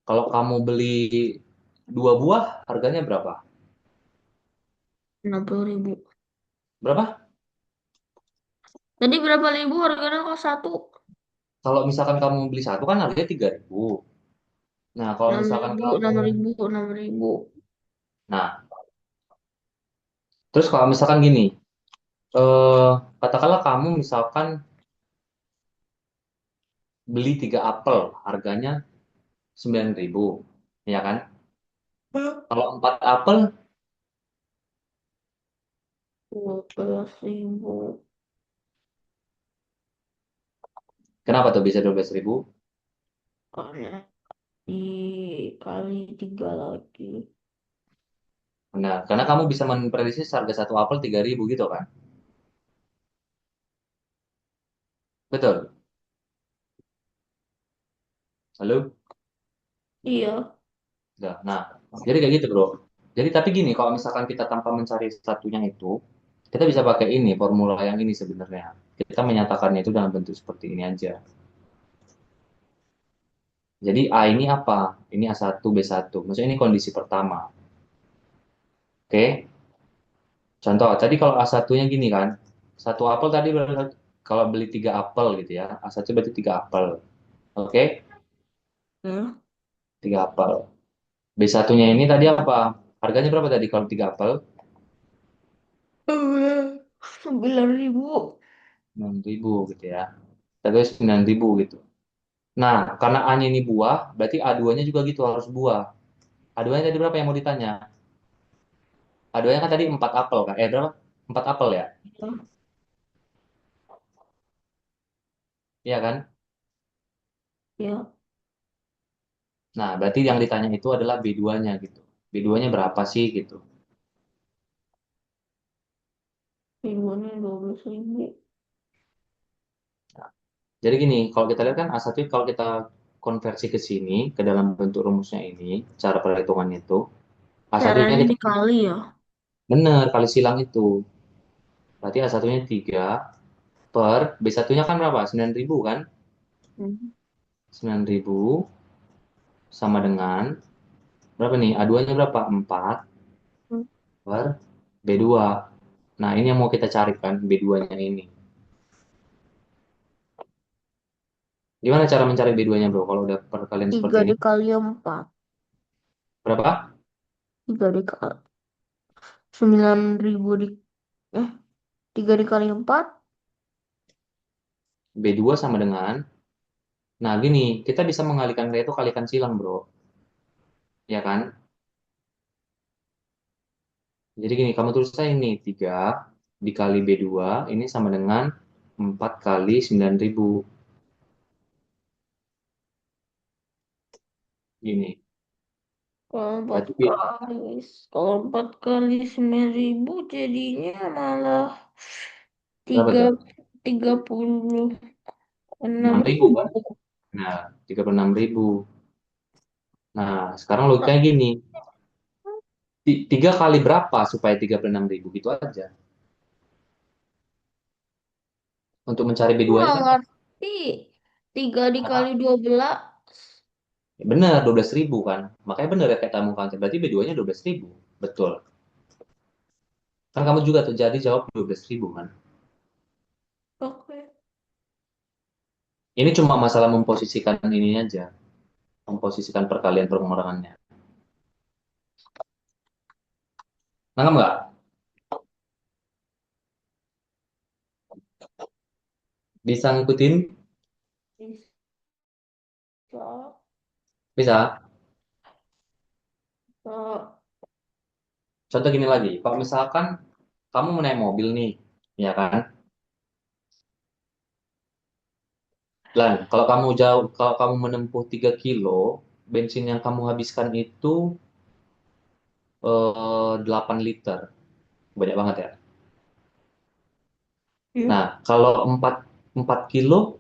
Kalau kamu beli dua buah, harganya berapa? 60.000. Berapa? Jadi berapa ribu harganya kok satu? Kalau misalkan kamu beli satu kan harganya 3.000. Nah, kalau Enam misalkan ribu, kamu, 6.000, 6.000. nah, terus kalau misalkan gini, eh, katakanlah kamu misalkan beli 3 apel, harganya 9.000, ya kan? Kalau 4 apel, 12.000. kenapa tuh bisa 12.000? Karena dikali 3 lagi. Nah, karena kamu bisa memprediksi harga satu apel 3.000 gitu kan? Betul. Halo? Iya. Udah. Nah, jadi kayak gitu, bro. Jadi tapi gini, kalau misalkan kita tanpa mencari satunya itu, kita bisa pakai ini, formula yang ini sebenarnya. Kita menyatakannya itu dalam bentuk seperti ini aja. Jadi A ini apa? Ini A1, B1. Maksudnya ini kondisi pertama. Oke. Contoh, tadi kalau A1-nya gini kan. Satu apel tadi kalau beli tiga apel gitu ya. A1 berarti tiga apel. Oke, Ya. tiga apel. B1-nya ini tadi apa? Harganya berapa tadi kalau tiga apel? 9.000. 9.000 gitu ya. Tapi 9.000 gitu. Nah, karena A-nya ini buah, berarti A2-nya juga gitu harus buah. A2-nya tadi berapa yang mau ditanya? A2-nya kan tadi 4 apel kan? Berapa? 4 apel ya? Iya kan? Ya, Nah, berarti yang ditanya itu adalah B2-nya gitu. B2-nya berapa sih gitu. ribuannya 12.000. Jadi gini, kalau kita lihat kan A1 kalau kita konversi ke sini, ke dalam bentuk rumusnya ini, cara perhitungannya itu, A1-nya Caranya kita dikali ya. bener kali silang itu. Berarti A1-nya 3 per B1-nya kan berapa? 9.000 kan? Hmm. 9.000 sama dengan berapa nih? A2-nya berapa? 4 per B2. Nah, ini yang mau kita carikan B2-nya ini. Gimana cara mencari B2-nya, Bro? Kalau udah perkalian seperti 3 ini. dikali 4. Berapa? 3 dikali 9.000 eh 3 dikali 4. B2 sama dengan, nah gini, kita bisa mengalihkan itu kalikan silang, Bro. Ya kan? Jadi gini, kamu tulis saja ini 3 dikali B2, ini sama dengan 4 kali 9.000. Gini. Kalau 4 Berarti kali, kalau 4 kali 9.000 jadinya malah berapa tiga tuh? 36 6.000 ribu. kan? Nah, 36.000. Nah, sekarang logikanya gini. 3 kali berapa supaya 36.000? Gitu aja. Untuk mencari Aku B2-nya nggak kan ngerti. 3 dikali 12. benar 12.000 kan. Makanya benar ya kayak kamu kan. Berarti B2-nya 12.000. Betul. Kan kamu juga tuh jadi jawab 12.000 kan. Oke. Ini cuma masalah memposisikan ini aja. Memposisikan perkalian pengurangannya. Nangkap nggak? Bisa ngikutin? Bisa. Bisa. Bisa. Contoh gini lagi. Kalau misalkan kamu mau naik mobil nih, ya kan? Dan kalau kamu menempuh 3 kilo, bensin yang kamu habiskan itu 8 liter. Banyak banget ya. Ya. Nah, kalau 4 kilo,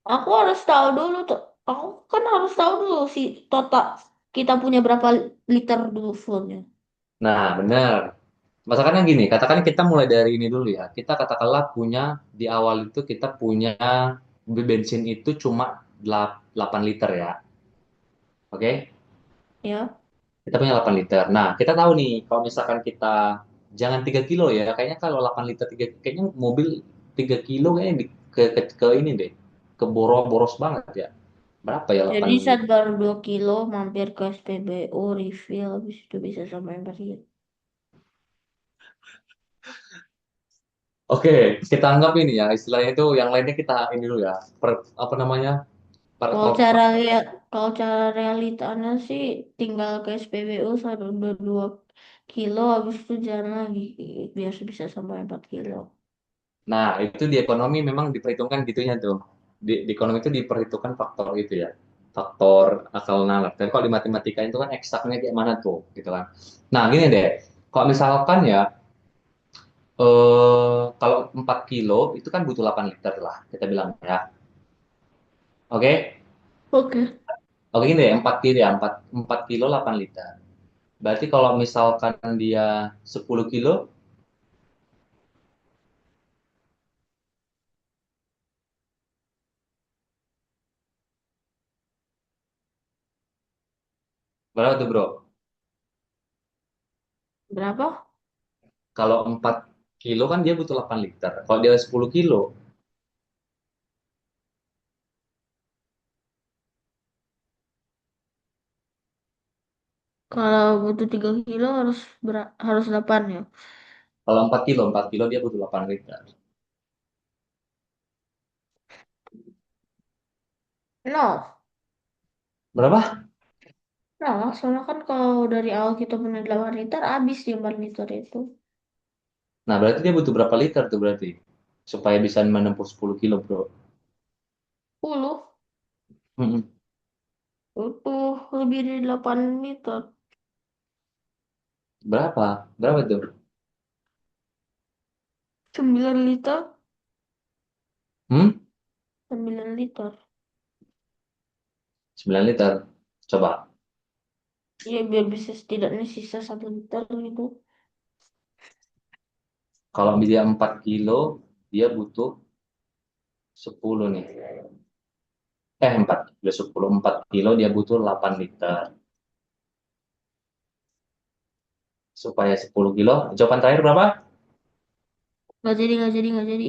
Aku harus tahu dulu tuh. Aku kan harus tahu dulu si total kita punya berapa liter dulu fullnya. nah benar. Masakannya gini, katakan kita mulai dari ini dulu ya. Kita katakanlah punya, di awal itu kita punya bensin itu cuma 8 liter ya. Oke? Ya. Kita punya 8 liter. Nah, kita tahu nih, kalau misalkan kita jangan 3 kilo ya, kayaknya kalau 8 liter, kayaknya mobil 3 kilo kayaknya ke ini deh, ke boros banget ya. Berapa ya Jadi 8 saat liter? baru 2 kilo mampir ke SPBU refill habis itu bisa sampai 4 kilo. Oke, kita anggap ini ya, istilahnya itu yang lainnya kita ini dulu ya. Apa namanya? Kalau cara lihat, kalau cara realitanya sih tinggal ke SPBU saat udah 2 kilo habis itu jalan lagi biar bisa sampai 4 kilo. Nah, itu di ekonomi memang diperhitungkan gitunya tuh. Di ekonomi itu diperhitungkan faktor itu ya. Faktor akal nalar. Tapi kalau di matematika itu kan eksaknya kayak mana tuh, gitu kan. Nah, gini deh. Kalau misalkan ya, kalau 4 kilo itu kan butuh 8 liter lah, kita bilang ya. Oke? Oke. Oke, gini deh, 4 kilo ya, 4 kilo 8 liter. Berarti kalau misalkan dia 10 kilo, Berapa tuh, Bro? Berapa? Kalau 4 kilo kan dia butuh 8 liter. Kalau dia 10 kilo, Kalau butuh 3 kilo harus 8 ya. kalau 4 kilo dia butuh 8 liter. No. Berapa? Nah, soalnya kan kalau dari awal kita punya 8 liter, habis di 4 liter itu. Nah, berarti dia butuh berapa liter tuh berarti? Supaya bisa menempuh 10 kilo, Bro. 10 Mm-mm. butuh lebih dari 8 liter. Berapa? Berapa tuh? 9 liter, Hmm? 9 liter. 9 liter. Coba. Ya, biar bisa setidaknya sisa 1 liter gitu. Kalau dia 4 kilo, dia butuh 10 nih. 4. Udah 10. 4 kilo dia butuh 8 liter. Supaya 10 kilo. Jawaban terakhir berapa? Nggak jadi, nggak jadi, nggak jadi.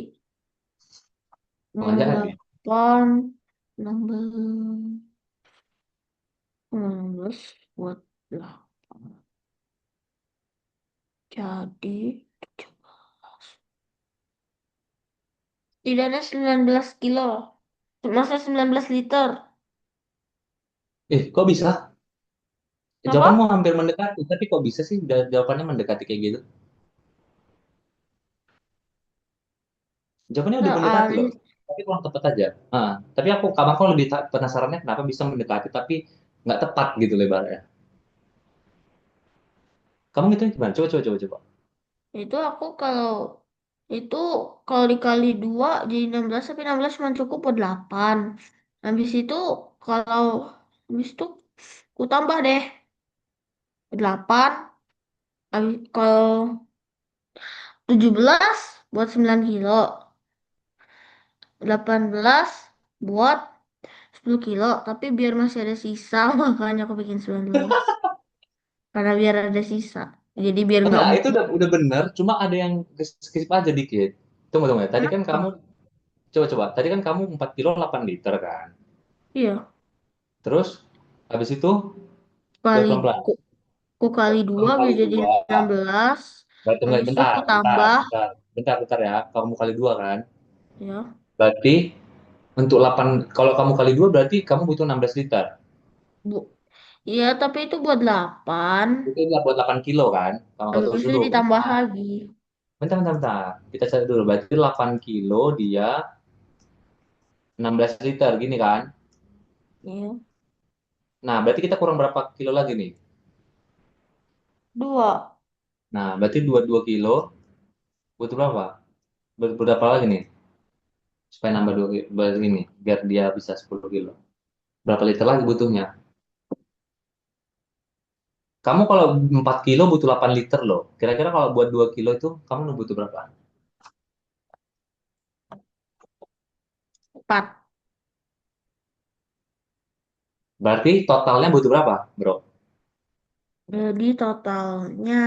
Nggak jadi. 8, 16, 19 buat lah. Jadi 17. Setidaknya 19 kilo. Masa 19 liter? Kok bisa? Jawabanmu Apa? hampir mendekati, tapi kok bisa sih jawabannya mendekati kayak gitu? Jawabannya udah mendekati loh, Soalnya, tapi kurang tepat aja. Tapi aku lebih penasarannya kenapa bisa mendekati tapi nggak tepat gitu lebarnya. Kamu ngitungnya gimana? Coba, coba, coba, coba. itu aku itu kalau dikali 2 jadi 16, tapi 16 cuma cukup buat 8. Habis itu kalau habis itu aku tambah deh 8. Kalau 17 buat 9 kilo. 18 buat 10 kilo. Tapi biar masih ada sisa, makanya aku bikin 19. Karena biar ada sisa. Jadi biar nggak Enggak, itu muluk. udah bener, cuma ada yang skip aja dikit. Tunggu, tunggu ya. Tadi kan kamu, Kenapa? coba, coba. Tadi kan kamu 4 kilo 8 liter kan. Iya. Terus, habis itu, biar Kali pelan-pelan. ku, ku kali Kamu 2 kali biar jadi dua. 16. Tunggu, Habis itu bentar, ku bentar, tambah. bentar. Bentar, bentar ya. Kamu kali dua kan. Ya. Berarti, untuk 8, kalau kamu kali dua berarti kamu butuh 16 liter. Bu. Iya, tapi itu buat 8. Itu nggak buat 8 kilo kan? Kalau nggak Habis tulis itu dulu. ditambah lagi. Bentar, bentar, bentar. Kita cari dulu. Berarti 8 kilo dia 16 liter gini kan? Iya. Nah, berarti kita kurang berapa kilo lagi nih? 2. Nah, berarti 22 kilo butuh berapa? Berapa lagi nih? Supaya nambah 2 kilo, ini, biar dia bisa 10 kilo. Berapa liter lagi butuhnya? Kamu kalau 4 kilo butuh 8 liter loh. Kira-kira kalau buat 2 kilo itu kamu butuh berapa? 4. Berarti totalnya butuh berapa, bro? Jadi totalnya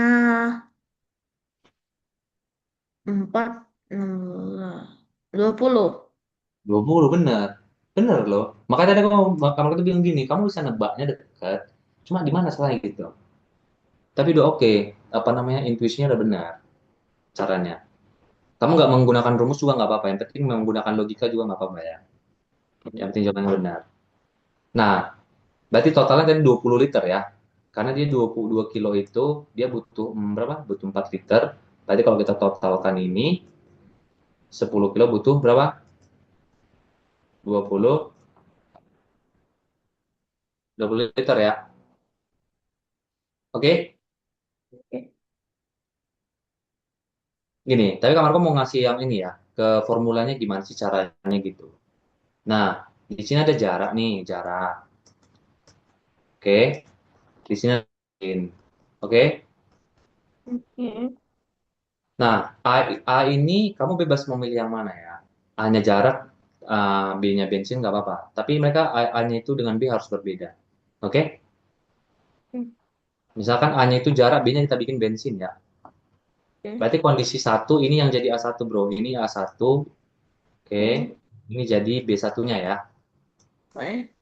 4, 16, 20. 20 bener. Bener loh. Makanya tadi kamu tuh bilang gini, kamu bisa nebaknya dekat. Cuma di mana salahnya gitu. Tapi udah oke. Apa namanya, intuisinya udah benar caranya. Kamu nggak menggunakan rumus juga nggak apa-apa. Yang penting menggunakan logika juga nggak apa-apa ya. Yang penting jawabannya benar. Nah, berarti totalnya tadi 20 liter ya. Karena dia 22 kilo itu, dia butuh berapa? Butuh 4 liter. Berarti kalau kita totalkan ini, 10 kilo butuh berapa? 20, 20 liter ya. Oke? Oke. Gini, tapi kamarku mau ngasih yang ini ya, ke formulanya gimana sih caranya gitu. Nah, di sini ada jarak nih, jarak. Oke, di sini ada in. Oke. Oke. Nah, A ini kamu bebas memilih yang mana ya. A-nya jarak, B-nya bensin nggak apa-apa. Tapi mereka A-nya itu dengan B harus berbeda. Oke? Misalkan A-nya itu jarak, B-nya kita bikin bensin ya. Oke. Berarti kondisi satu ini yang jadi A1 bro. Ini A1, oke. Oke. Ini jadi B1-nya ya. Oke.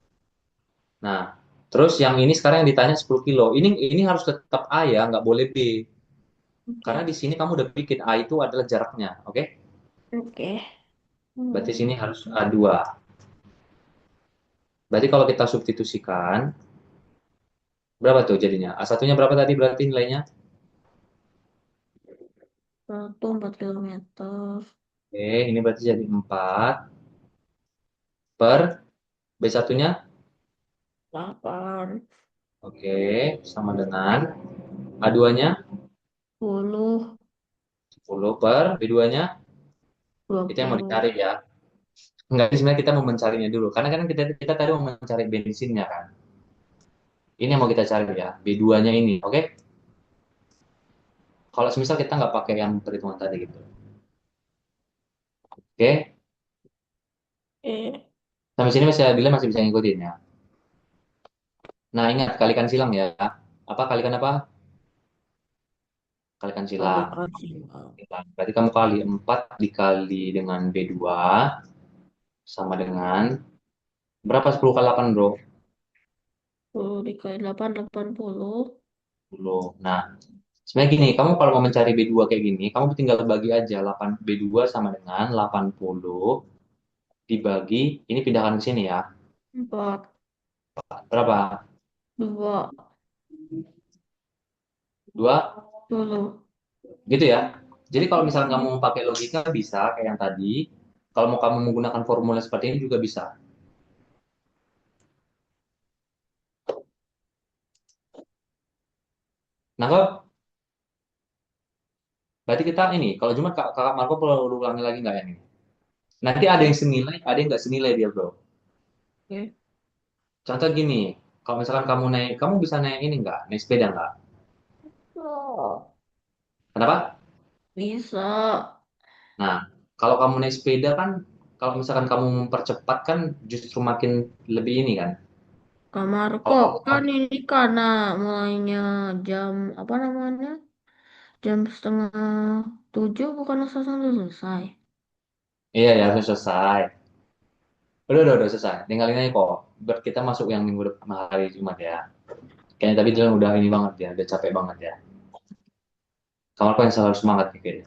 Nah, terus yang ini sekarang yang ditanya 10 kilo. Ini harus tetap A ya, nggak boleh B. Karena Oke. di sini kamu udah bikin A itu adalah jaraknya, oke? Oke. Berarti Hmm. sini harus A2. Berarti kalau kita substitusikan, berapa tuh jadinya? A1-nya berapa tadi berarti nilainya? 4 kilometer. Oke, ini berarti jadi 4 per B1-nya. 8. Oke, sama dengan A2-nya 10. 10 per B2-nya. dua Itu yang mau puluh dicari ya. Enggak, ini sebenarnya kita mau mencarinya dulu. Karena kan kita tadi mau mencari bensinnya kan. Ini yang mau kita cari ya, B2-nya ini, oke? Kalau semisal kita nggak pakai yang perhitungan tadi gitu. Oke, Eh. sampai sini masih Bila masih bisa ngikutin ya. Nah, ingat kalikan silang ya. Apa kalikan apa? Kalikan silang. Kalikan silang. Berarti kamu kali 4 dikali dengan B2 sama dengan berapa 10 kali 8, Bro? 10 dikali 8, 80. 10. Nah, sebenarnya gini, kamu kalau mau mencari B2 kayak gini, kamu tinggal bagi aja 8 B2 sama dengan 80 dibagi, ini pindahkan ke sini ya. 4. Berapa? 2. 2 10. gitu ya. Jadi kalau misalnya kamu Hmm. mau pakai logika bisa kayak yang tadi. Kalau mau kamu menggunakan formula seperti ini juga bisa. Nah, kalau berarti kita ini, kalau Jumat kakak Marco perlu ulangi lagi nggak yang ini? Nanti ada yang Oke. senilai, ada yang nggak senilai dia, bro. Oke. Contoh gini, kalau misalkan kamu bisa naik ini nggak? Naik sepeda nggak? Oh, Kenapa? bisa. Nah, kalau kamu naik sepeda kan, kalau misalkan kamu mempercepat kan justru makin lebih ini kan. Kamar Kalau kok kan kamu, ini karena mulainya jam apa namanya? Jam 6:30 bukan langsung selesai. iya ya harus selesai. Udah selesai. Tinggalin aja kok. Kita masuk yang minggu depan hari Jumat ya. Kayaknya tadi dia udah ini banget ya, udah capek banget ya. Kamar kok yang selalu semangat nih kayaknya.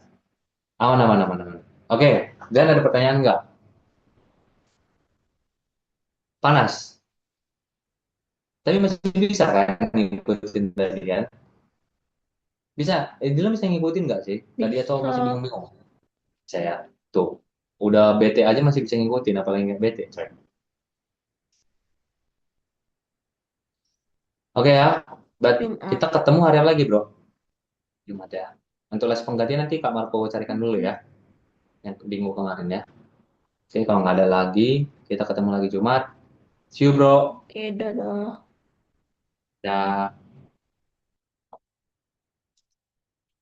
Aman, aman, aman, aman. Oke, dan ada pertanyaan nggak? Panas. Tapi masih bisa kan ngikutin tadi kan? Bisa. Dia bisa ngikutin nggak sih? Tadi atau Bisa. masih bingung-bingung? Saya tuh udah bete aja masih bisa ngikutin, apalagi nggak bete, coy. Oke ya, kita Jumat. ketemu hari apa lagi, bro? Jumat ya. Untuk les pengganti nanti Kak Marco carikan dulu ya, yang bingung kemarin ya. Oke, kalau nggak ada lagi, kita ketemu lagi Jumat. See you, bro. Oke, dadah. Ya.